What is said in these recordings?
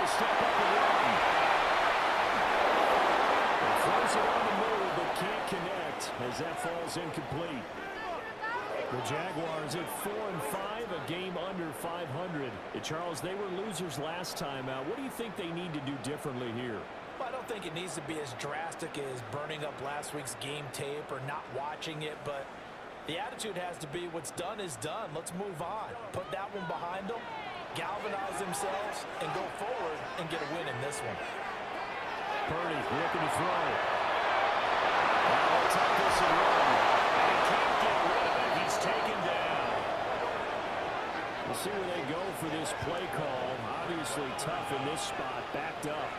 to step up and run. Throws it on the move, but can't connect as that falls incomplete. The Jaguars at 4-5, a game under 500. And Charles, they were losers last time out. What do you think they need to do differently here? Well, I don't think it needs to be as drastic as burning up last week's game tape or not watching it, but the attitude has to be what's done is done. Let's move on. Put that one behind them, galvanize themselves, and go forward and get a win in this one. Purdy looking to throw. They'll take this and run. And he can't get rid of it. He's taken down. We'll see where they go for this play call. Obviously tough in this spot, backed up.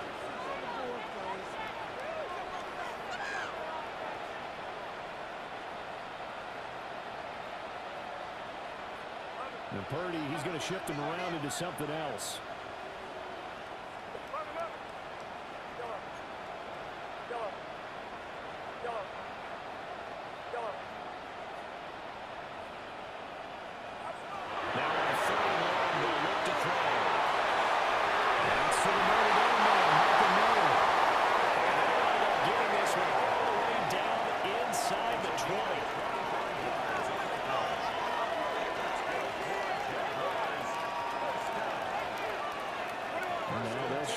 And Purdy, he's going to shift him around into something else.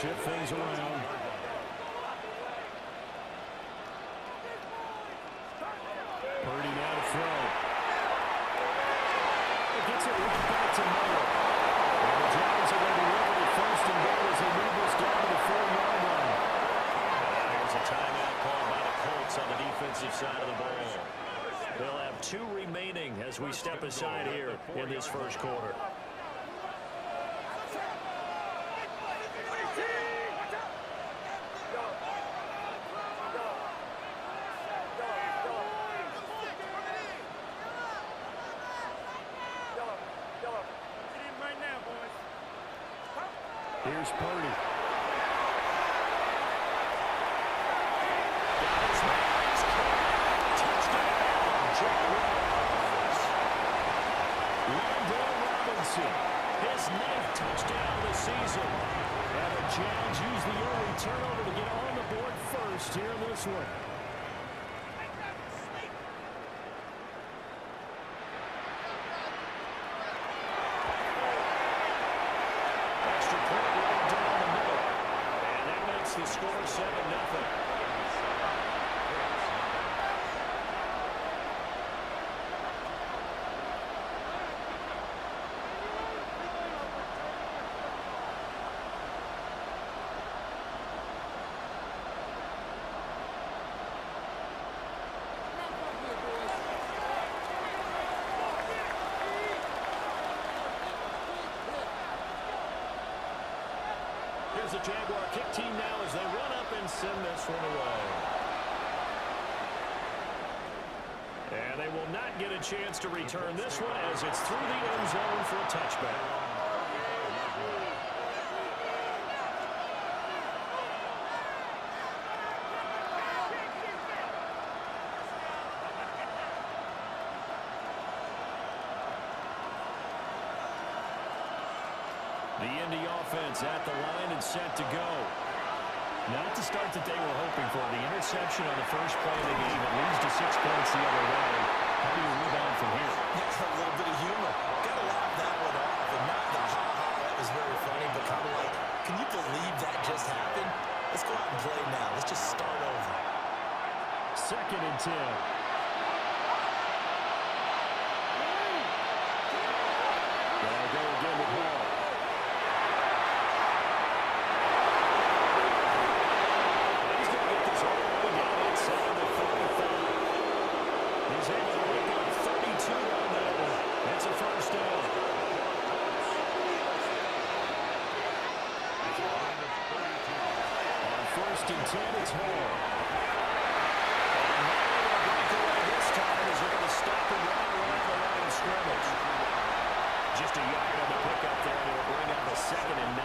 Shift things around. Purdy now to throw. It gets it right back to Miller. And the Giants are going to deliver the first and goal as they move this down to the 4-yard line. There's a timeout called by the Colts on the defensive side of the ball. They'll have 2 remaining as we step aside here in this first quarter. Here's Purdy. His 9th touchdown of the season. And the Jags use the early turnover to get on the board first here in this one. Extra point right down the middle. And that makes the score 7-0. Here's the Jaguar kick team now as they run up and send this one away. And they will not get a chance to return this one as it's through the end zone for a touchback. The Indy offense at the line and set to go. Not the start that they were hoping for. The interception on the first play of the game. It leads to 6 points the other way. How do you rebound from here? Yeah, a little bit of humor. Got to laugh that one off. And not the ha-ha, that was very funny, but kind of like, can you believe that just happened? Let's go out and play now. Let's just start over. 2nd and 10. They'll go again with Hall. First and 10, it's Hall. And this time is going to stop the run around the line of scrimmage. Just a yard on the pickup there, and it'll bring up a 2nd and 9.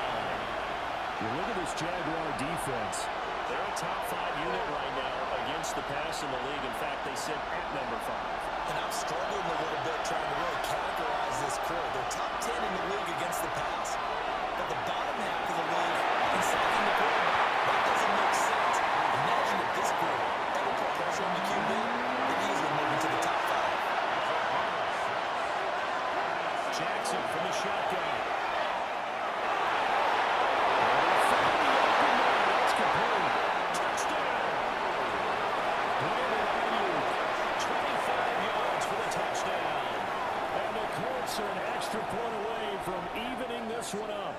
You look at this Jaguar defense. They're a top 5 unit right now against the pass in the league. In fact, they sit at number 5. And I'm struggling a little bit trying to really categorize this core. They're top 10 in the league against the pass, but the bottom half of the league and sacking the quarterback. That doesn't make sense. Imagine if this group ever put pressure on the QB, they'd easily move into the top 5. Jackson from the shotgun. It's complete. Touchdown. Brandon Ayuk, 25 yards for the touchdown. And the Colts are an extra point away from evening this one up.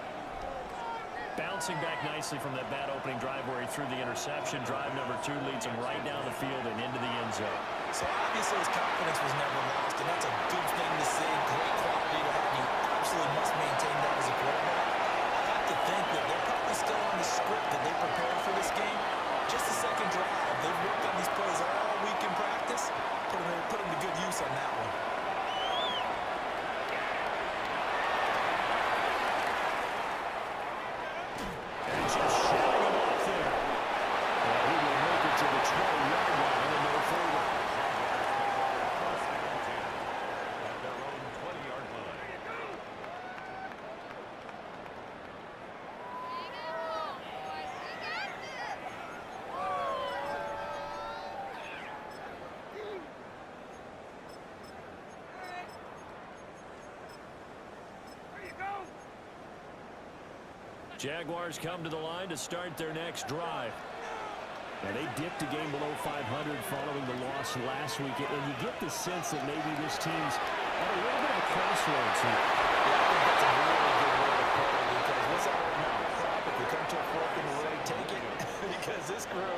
Bouncing back nicely from that bad opening drive where he threw the interception. Drive number 2 leads him right down the field and into the end zone. So obviously his confidence was never lost, and that's a good thing to see. Great quality to have. You absolutely must maintain that as a quarterback. I have to think that they're probably still on the script that they prepared for this game. Just the second drive. They've worked on these plays all week in practice. Put them to good use on that one. And just shutting him off there. And he will make it to the 20-yard line and no further. At their own 20-yard line. Jaguars come to the line to start their next drive. Now, they dipped a game below 500 following the loss last week, and you get the sense that maybe this team's at a little bit of a crossroads here. Yeah, I think that's a really good way to put it, because what's that old mountain crop? If we come to a fork in the road, take it. Because this crew,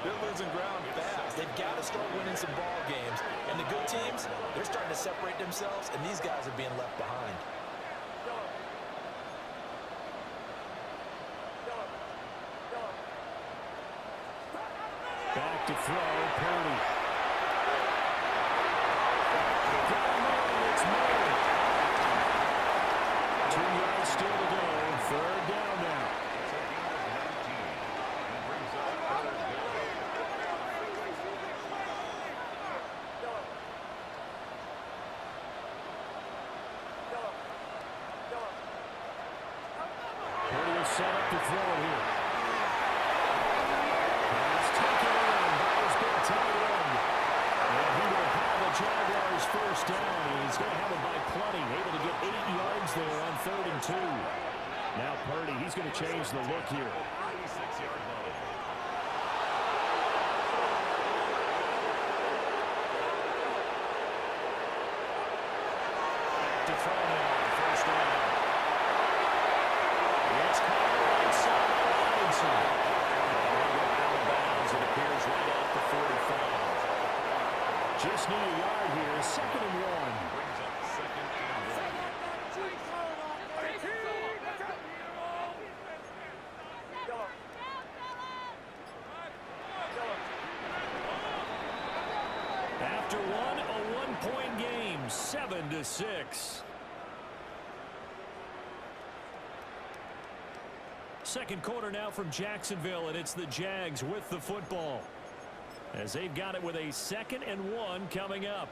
they're losing ground fast. They've got to start winning some ball games. And the good teams, they're starting to separate themselves, and these guys are being left behind. Back to throw, Purdy. Got him in, it's Murray. 2 yards still to go, 3rd down now. Purdy will set up to throw here. Jaguars first down. He's going to have it by plenty. Able to get 8 yards there on 3rd and 2. Now Purdy, he's going to change the look here. Back to throw now. First down. It's caught right side of Robinson. Out of bounds. It appears right at the 45. Just need a yard here, 2nd and 1. After one, a one-point game, 7-6. Second quarter now from Jacksonville, and it's the Jags with the football, as they've got it with a 2nd and 1 coming up.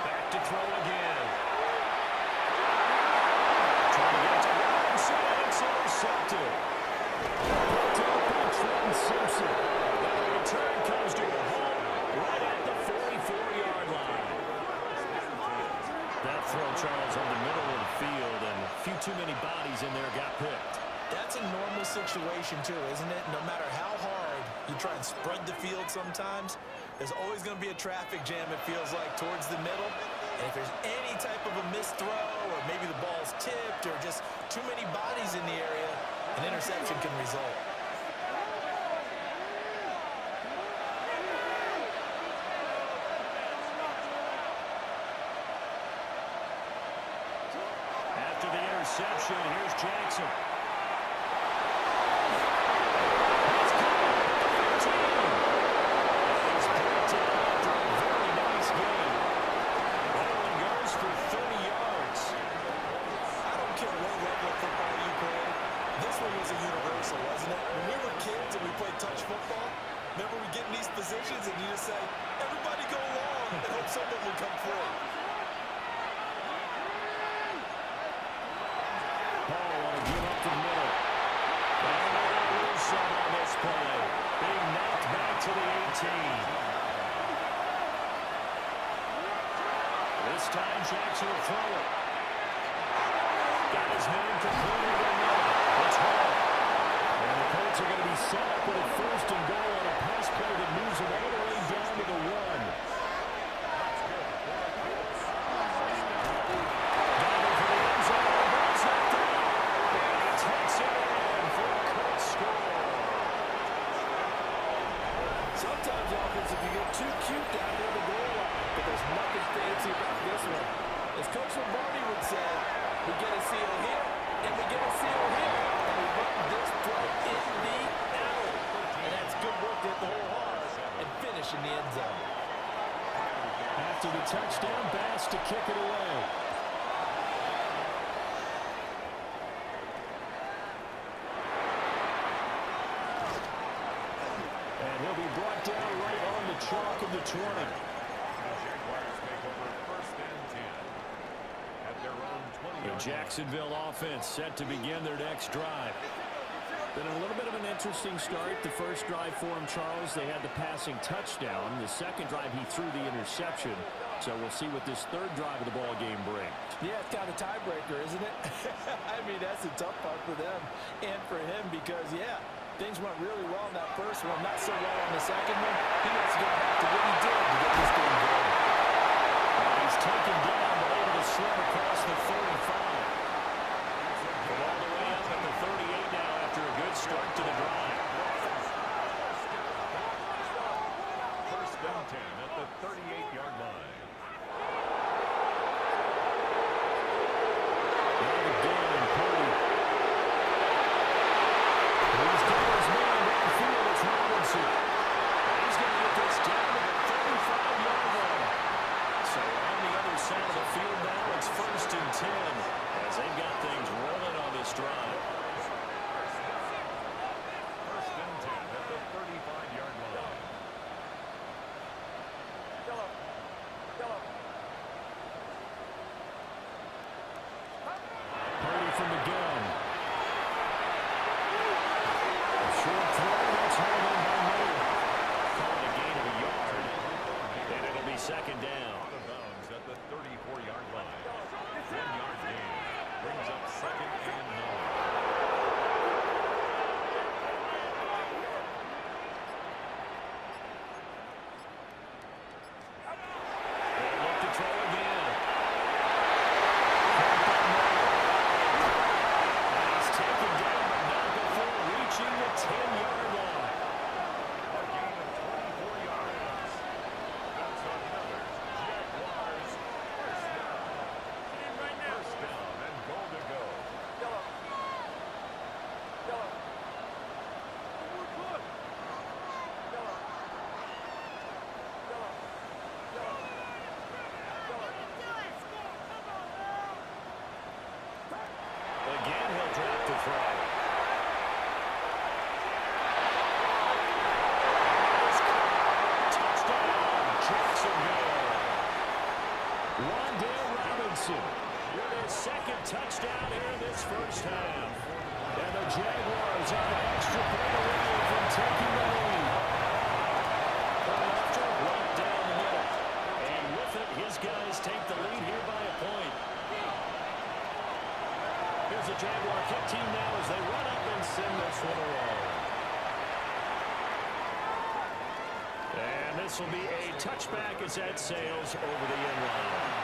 Back to throw again. Trying to get to Robinson. It's intercepted. Picked up by Trenton Simpson. And the return comes to a halt right at the 44-yard line. That throw, Charles, on the middle of the field, and a few too many bodies in there got picked. That's a normal situation, too, isn't it? No matter how hard you try and spread the field sometimes, there's always going to be a traffic jam, it feels like, towards the middle. And if there's any type of a missed throw, or maybe the ball's tipped, or just too many bodies in the area, an interception can result. After the interception, here's Jackson. He's picked it after a very nice game. That one goes for 30 yards. I don't care what level of football you play, absolutely come through. Paul want to give up the middle. And Wilson on this play. Being knocked back to the 18. This time Jackson will throw it. Got his man completely in there. It's hard. And the Colts are going to be set up with a first and goal on a pass play that moves them all the way down to the 1. Diving for the end zone. Ball's knocked out. And he takes it in for a Colts score. Sometimes offense, if you get too cute down near the goal line, but there's nothing fancy about this one. As Coach Lombardi would say, we get a seal here, and we get a seal here, and we run this play in the alley. And that's good work to hit the hole hard and finish in the end zone. After the touchdown, Bass to kick it away. And he'll be brought down right on the chalk of the 20. The Jacksonville offense set to begin their next drive. Been a little bit of an interesting start. The first drive for him, Charles, they had the passing touchdown. The second drive, he threw the interception. So we'll see what this third drive of the ball game brings. Yeah, it's kind of a tiebreaker, isn't it? I mean, that's the tough part for them and for him because, yeah, things went really well in that first one, not so well on the second one. He wants to get back to what he did to get this game going. He's taken down, but able to slip across the 35. From all the way up at the 38 now after a good start to the drive. First down 10 at the 38-yard line. And again, Purdy. He's got his man downfield. It's Robinson. He's going to get this down to the 35-yard line. So on the other side of the field now, it's first and 10 as they've got things rolling on this drive. First and 10 at the 35-yard line. Purdy from the gun. A short throw. That's hauled in by Miller. Calling a gain of a yard. And it'll be second down. Out of bounds at the 34-yard line. 1-yard gain. Brings up second and 9. They look to throw again. He's taken down, but not before reaching the 10-yard line. A gain of 24 yards. That's another Jaguars first down. First down and goal to go. Again, he'll drop the throw. Touchdown, Jacksonville. Wan'Dale Robinson with his second touchdown here in this first half. And the Jaguars are an extra point away from taking the lead. After right down the middle. And with it, his guys take the lead here by a point. Here's the Jaguar kick team now as they run up and send this one away. And this will be a touchback as that sails over the end line.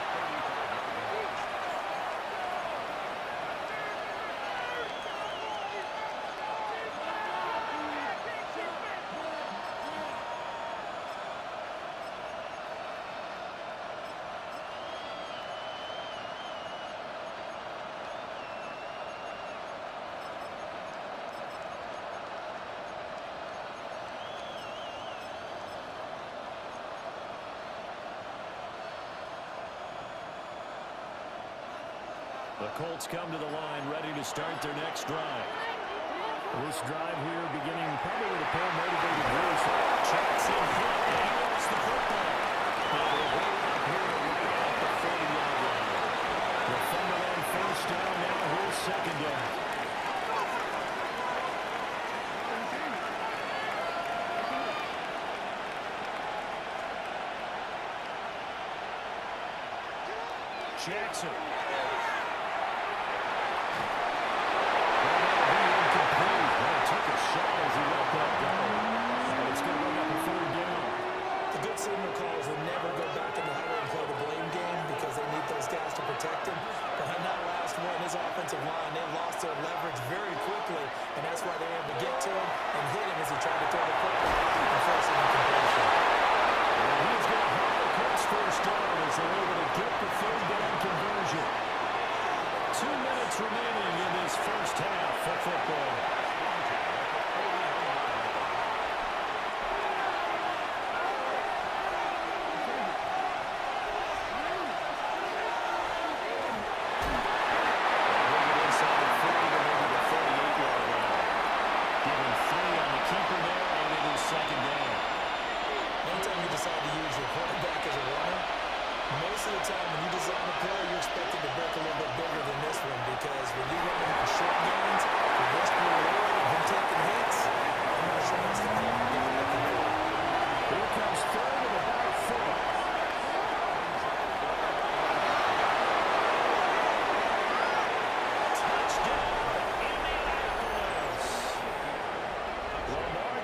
The Colts come to the line ready to start their next drive. This drive here beginning probably with a pair of motivated Bruce. Jackson hit and he lost the football. Jackson. Incomplete. Well, took a shot as he let that go. And it's going to bring up a third down. The good signal calls will never go back in the huddle and play the blame game because they need those guys to protect him. But on that last one, his offensive line, they lost their leverage very quickly, and that's why they were able to get to him and hit him as he tried to throw the football and force an incompletion. And he's going to have the Colts first down as they're able to get the third down conversion. 2 minutes remaining in this first half for football.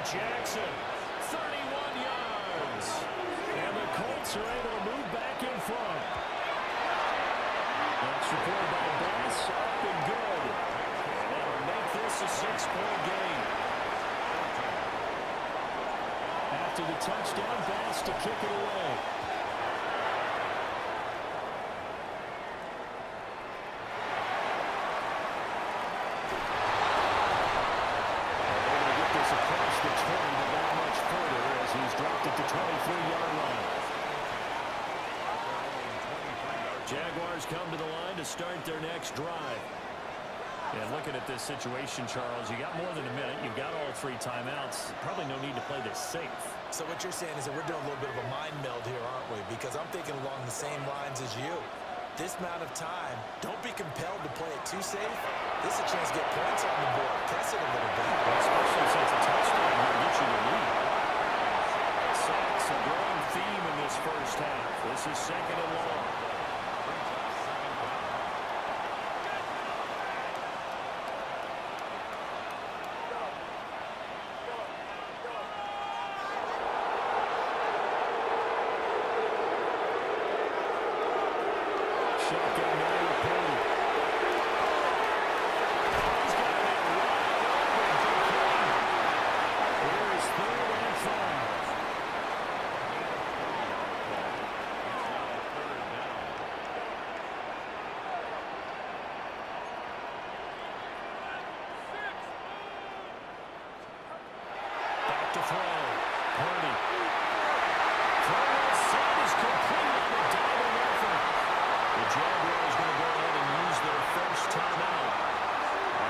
Jackson, 31 yards. And the Colts are able to move back in front. Extra point by Bass, up and good. And that'll make this a 6-point game. After the touchdown, Bass to kick it away. Jaguars come to the line to start their next drive. And looking at this situation, Charles, you got more than a minute. You've got all 3 timeouts. Probably no need to play this safe. So what you're saying is that we're doing a little bit of a mind meld here, aren't we? Because I'm thinking along the same lines as you. This amount of time, don't be compelled to play it too safe. This is a chance to get points on the board. Press it a little bit. Especially since a touchdown will get you the lead. Sacks a growing theme in this first half. This is second and long. To throw. Purdy. Throw set is complete on a diving effort. The Jaguars going to go ahead and use their first timeout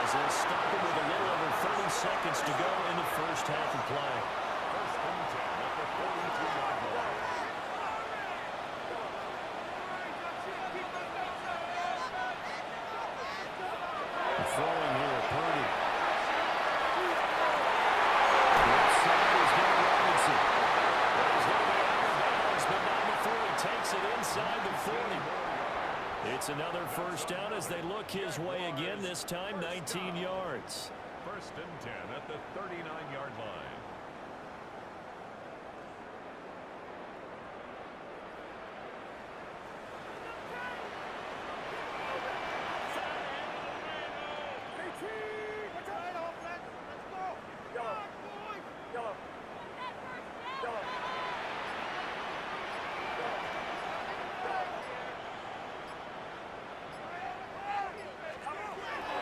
as they stop it with a little over 30 seconds to go in the first half of play. First and 10 at the 42-yard line. Throwing here, Purdy. It's another first down as they look his way again, this time 19 yards. First and 10 at the 39-yard line.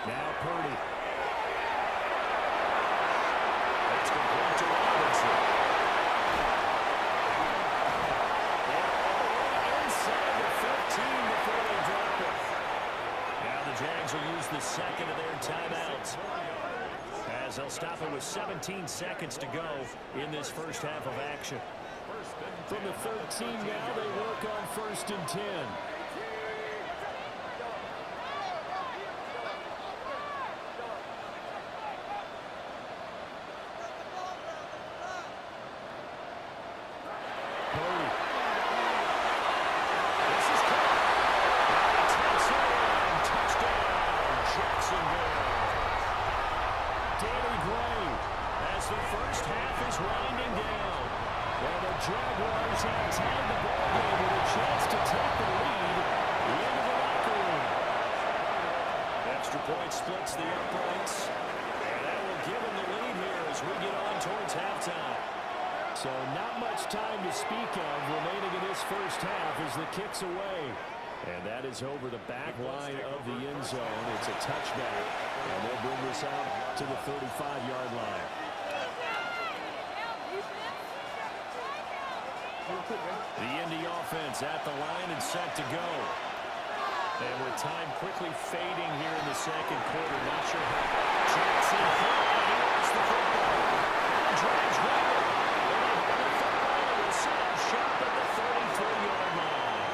Now Purdy. That's complete to Robinson. Inside the 15 before they drop it. Now the Jags will use the second of their timeouts as they'll stop it with 17 seconds to go in this first half of action. From the 13 now, they work on first and 10. So not much time to speak of remaining in this first half as the kick's away. And that is over the back line of the end zone. It's a touchback. And they'll bring this out to the 35-yard line. The Indy offense at the line and set to go. And with time quickly fading here in the second quarter, not sure how. Jackson, he lost the football. And drives well. Shot at the 33-yard line.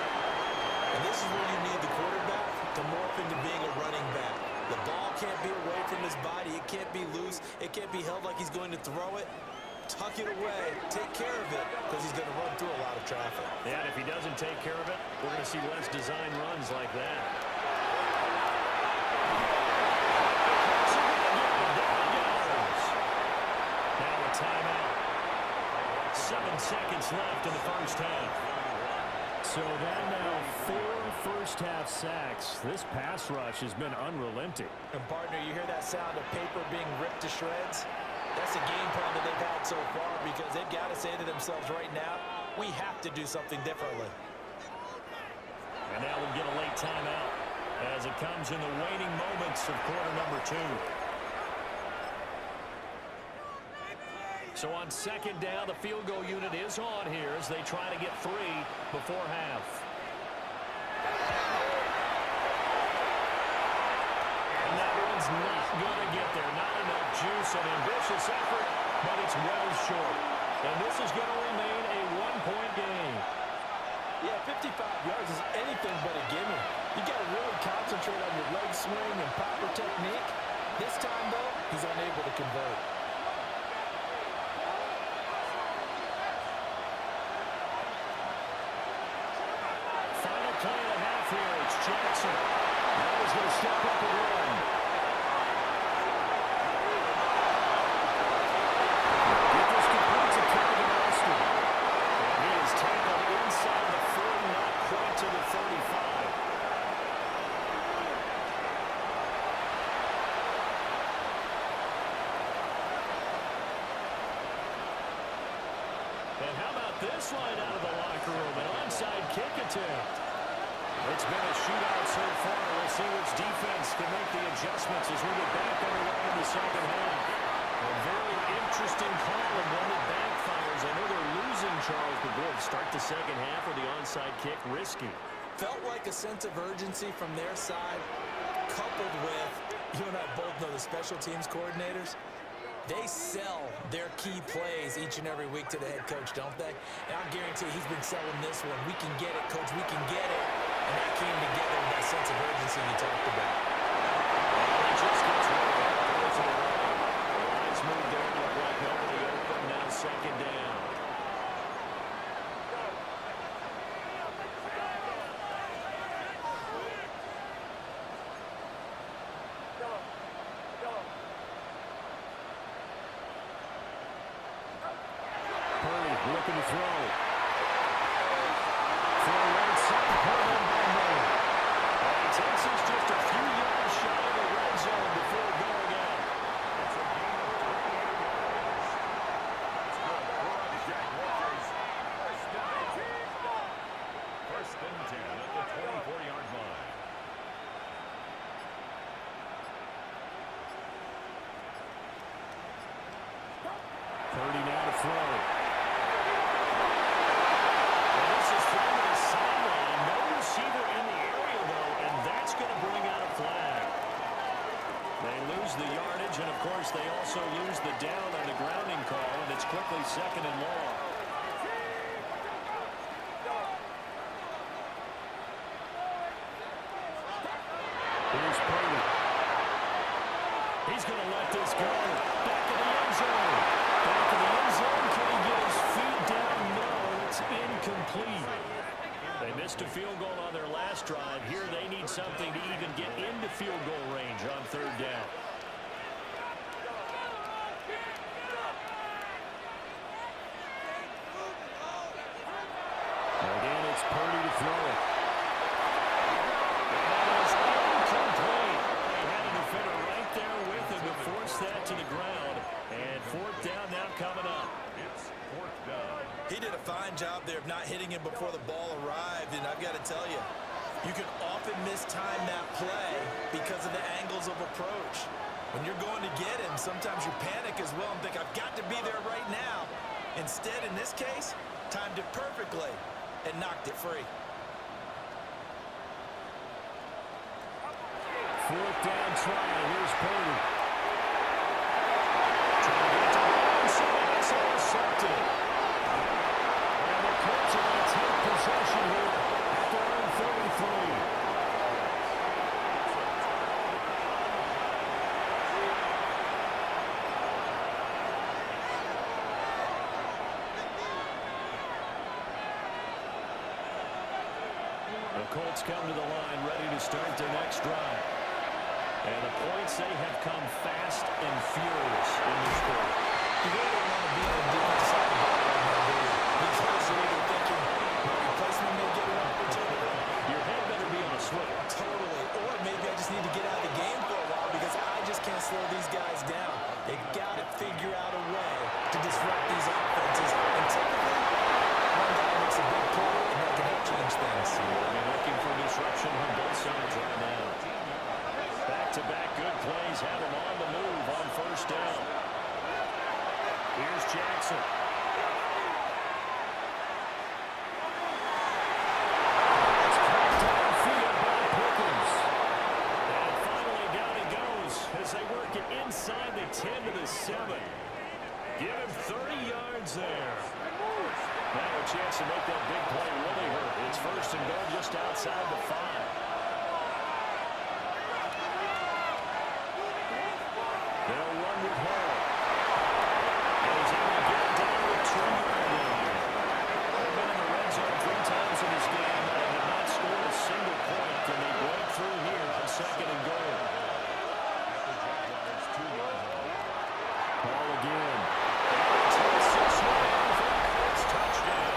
And this is where you need the quarterback to morph into being a running back. The ball can't be away from his body. It can't be loose. It can't be held like he's going to throw it. Tuck it away. Take care of it because he's going to run through a lot of traffic. Yeah, and if he doesn't take care of it, we're going to see less design runs like that. Now a timeout. 7 seconds left in the first half. So that now 4 first-half sacks. This pass rush has been unrelenting. And, partner, you hear that sound of paper being ripped to shreds? That's a game plan that they've had so far because they've got to say to themselves right now, we have to do something differently. And now we'll get a late timeout as it comes in the waning moments of quarter number 2. So on second down, the field goal unit is on here as they try to get 3 before half. And that one's not going to get there. Not enough juice, an ambitious effort, but it's well short. And this is going to remain a 1-point game. Yeah, 55 yards is anything but a gimme. You got to really concentrate on your leg swing and proper technique. This time, though, he's unable to convert. Final play and a half here. It's Jackson. Now he's going to step up and run. Get this complete to Kevin Austin. And he is tackled inside the 40, not quite to the 35. And how about this line out of the locker room? An onside kick attempt. It's been a shootout so far. We'll see which defense can make the adjustments as we get back underway in the second half. A very interesting call and one that backfires. I know they're losing, Charles, but boy, start the second half with the onside kick risky. Felt like a sense of urgency from their side, coupled with, you and I both know the special teams coordinators, they sell their key plays each and every week to the head coach, don't they? And I guarantee he's been selling this one. We can get it, coach, we can get it. And that came together with that sense of urgency you talked about. He just gets rid of it. Goes away. Lines moved there. Look like nobody open. Now second down. Purdy looking to throw. Throw right side. Purdy by Murray. And Texas just a few yards shy of the red zone before going out. It's a game of 28 yards. That's good for the Jaguars. First and 10 at the 24-yard line. Purdy now to throw. And this is from the sideline. No receiver in the area, though, and that's going to bring out a flag. They lose the yardage, and, of course, they also lose the down on the grounding call, and it's quickly second and long. Here's Purdy. He's going to let this go. Back in the end zone. Back in the end zone. Can he get his feet down? No, it's incomplete. They missed a field goal on their last drive. Here they need something to even get into field goal range on third down. Again, it's Purdy to throw it. That is incomplete. Had a defender right there with him to force that to the ground. And fourth down now coming up. It's fourth down. not hitting him before the ball arrived, and I've got to tell you, you can often mistime that play because of the angles of approach. When you're going to get him, sometimes you panic as well and think, I've got to be there right now. Instead, in this case, timed it perfectly and knocked it free. Fourth down try. Here's Purdy. Trying to get to the inside. It's intercepted. And the Colts are going to take possession here at their own 33. The Colts come to the line, ready to start their next drive. And the points, they have come fast and furious in this quarter. You really don't want to be on the defensive side of the ball right now, do you? These guys are either thinking, my replacement may get an opportunity. Your head better be on a swivel. Totally. Or maybe I just need to get out of the game for a while because I just can't slow these guys down. They've got to figure out a way to disrupt these offenses. And typically, one guy makes a big play, and that can help change things. They're looking for disruption on both sides right now. Back-to-back good plays have them on the move on first down. Here's Jackson. It's caught downfield by Pickens. And finally down he goes as they work it inside the 10 to the 7. Give him 30 yards there. Now a chance to make that big play really hurt. It's first and goal just outside the 5. They'll run with Hall. And he's able to get it down to the 2-yard line. They've been in the red zone 3 times in this game and have not scored a single point. And they break through here on second and goal. Ball again. It's 6-yard for the Colts touchdown.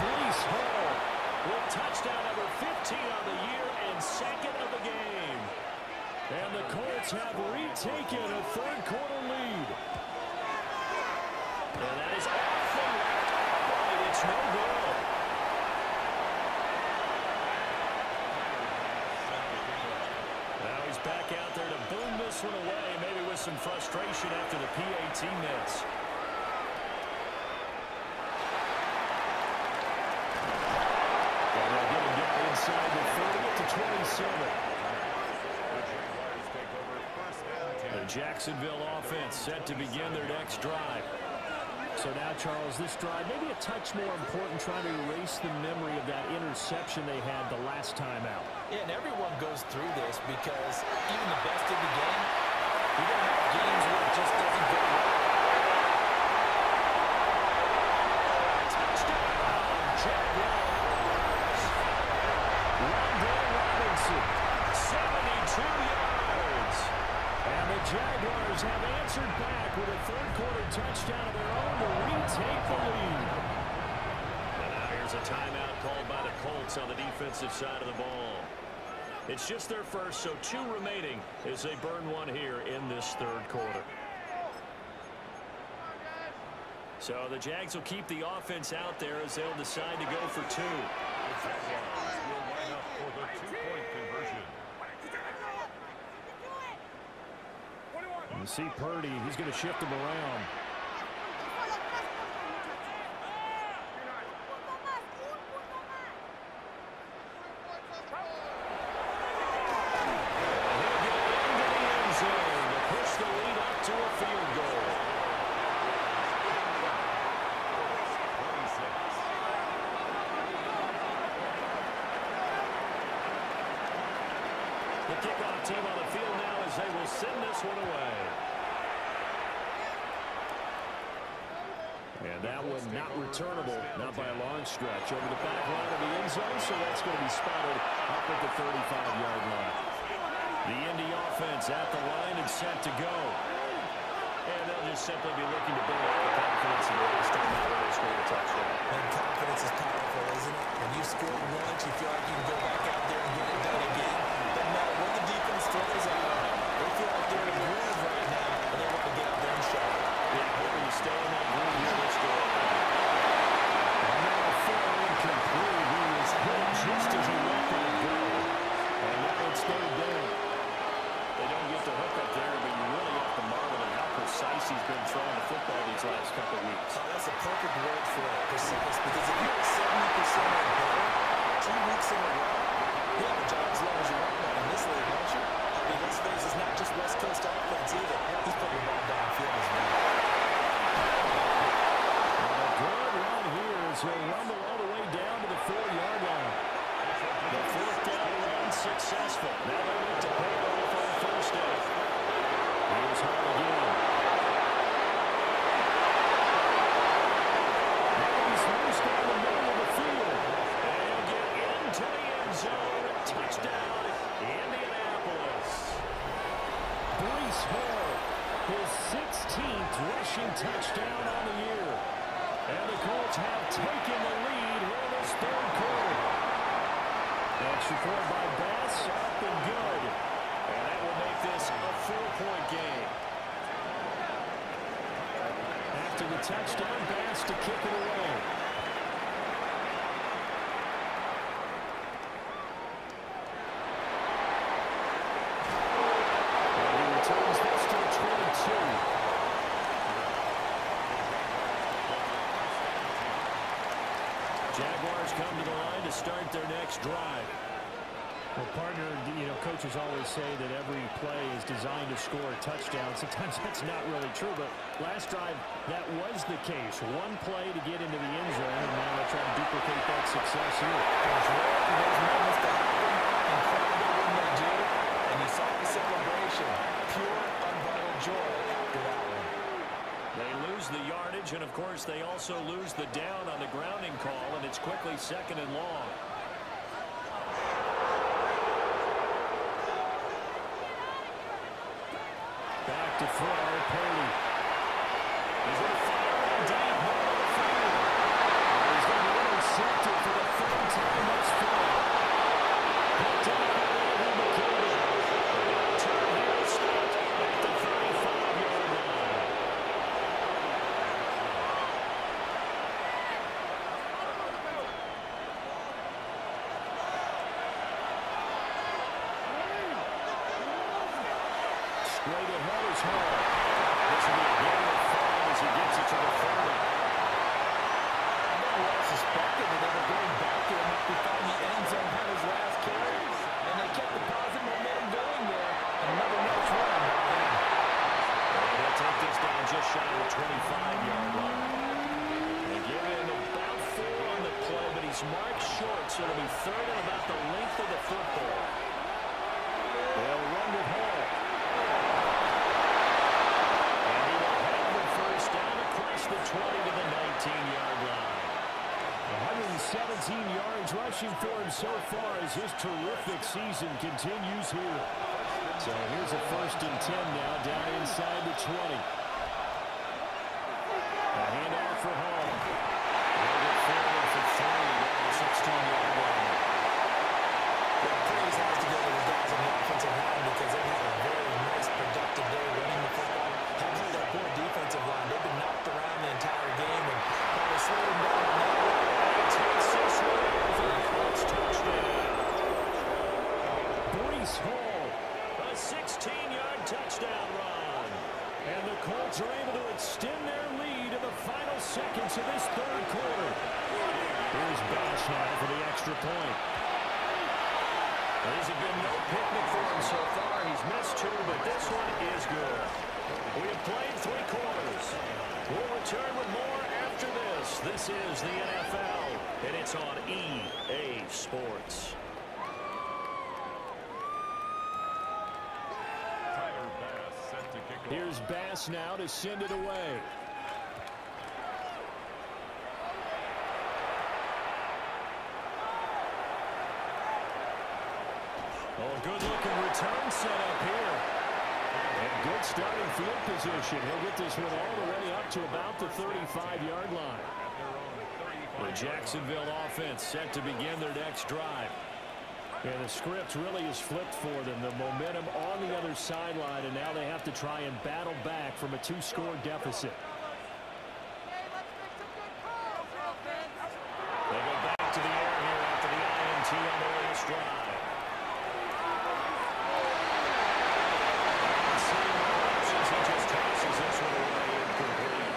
Breece Hall with touchdown number 15 on the year and second of the game. And the Colts have retaken a third-quarter lead. And that is off the left upright. It's no good. Now he's back out there to boom this one away, maybe with some frustration after the PAT miss. And they'll get him down inside the 30 to 27. The Jacksonville offense set to begin their next drive. So now, Charles, this drive maybe a touch more important, trying to erase the memory of that interception they had the last time out. Yeah, and everyone goes through this because even the best of the game, you're going to have games where it just doesn't go well. Touchdown, Jaguars. Rondale Robinson, 72 yards. And the Jaguars have answered back with a third-quarter touchdown of their own to retake the lead. And now here's a timeout called by the Colts on the defensive side of the ball. It's just their first, so 2 remaining as they burn one here in this third quarter. So the Jags will keep the offense out there as they'll decide to go for 2. The Jaguars will line up for the 2-point conversion. You see Purdy, he's going to shift him around. The kickoff team on the field now as they will send this one away. And that one not returnable, not by a long stretch. Over the back line of the end zone, so that's going to be spotted up at the 35-yard line. The Indy offense at the line and set to go. And they'll just simply be looking to build up the confidence of the last time they scored a touchdown. And confidence is powerful, isn't it? When you score once, you feel like you can go back out there and get it done again. Doesn't matter what the defense throws at them. They feel like they're in a groove right now, and they want to get out there and show it. Yeah, hoping to stay in that groove here this game. end zone. Touchdown, Indianapolis. Breece Hall, his 16th rushing touchdown on the year. And the Colts have taken the lead here in this third quarter. Extra point by Bass, up and good. And that will make this a 4-point game. After the touchdown, Bass to kick it away. And he returns this to the 22. Jaguars come to the line to start their next drive. Well, partner, coaches always say that every play is designed to score a touchdown. Sometimes that's not really true, but last drive, that was the case. One play to get into the end zone, and now they try to duplicate that success here. There's rare for those moments to happen, incredible when they do, and you saw the celebration. Pure, unbridled joy after that one. They lose the yardage, and of course they also lose the down on the grounding call, and it's quickly 2nd and long. Back to throw, Purdy. He's going to fire it deep. He's going to be intercepted for the 3rd time thus far. Picked up by Eddie McKinnon. Turn here, stop at the 35-yard line. Straight ahead is Hall. This will be a game of 5 as he gets it to the 30. No one suspected that they were going back to him after finding the end zone on his last carry, and they kept the positive momentum going there. Another nice run by them. They'll take this down just shy of the 25-yard line. They give him about 4 on the play, but he's marked short, so it'll be 3rd and about the length of the football. They'll run with Hall. And he will have the first down across the 20 to the 19-yard line. 117 yards rushing for him so far as his terrific season continues here. So here's a 1st and 10 now down inside the 20. A handoff for Hall. They'll get forward for 3 down the 16-yard line. Well, praise has to go to the guys on the offensive line because they had a very nice, productive day running the football. Helps with that poor defensive line. They've been knocked around the entire game and probably slowed them down on that one. Takes this one for the Colts touchdown. Breece Hall. A 16-yard touchdown run. And the Colts are able to extend their lead in the final seconds of this third quarter. Here's Bass now for the extra point. These have been no picnic for him so far. He's missed 2, but this one is good. We have played 3 quarters. We'll return with more after this. This is the NFL, and it's on EA Sports. Tyler Bass set to kick off. Here's Bass now to send it away. Oh, good-looking return set up here. And good starting field position. He'll get this one all the way up to about the 35-yard line. At their own 35. The Jacksonville offense set to begin their next drive. And the script really is flipped for them. The momentum on the other sideline, and now they have to try and battle back from a 2-score deficit. They go back to the air here after the INT on the last drive. He just tosses this one away incomplete.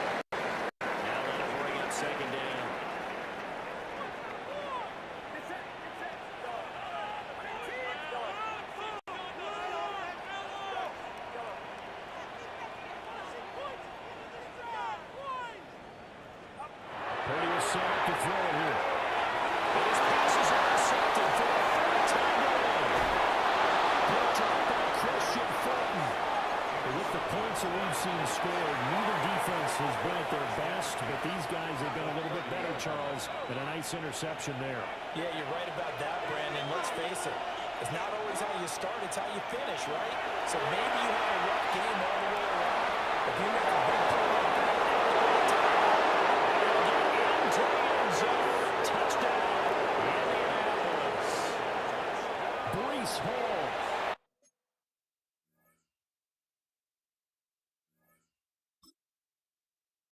Now let him bring up 2nd down. Purdy will set up to throw it here. His pass is intercepted for has been at their best, but these guys have been a little bit better, Charles, and a nice interception there. Yeah, you're right about that, Brandon. Let's face it. It's not always how you start, it's how you finish, right? So maybe you have a rough game all the way around. If you make a big play like that, Into the end zone. Touchdown, Indianapolis. Breece Hall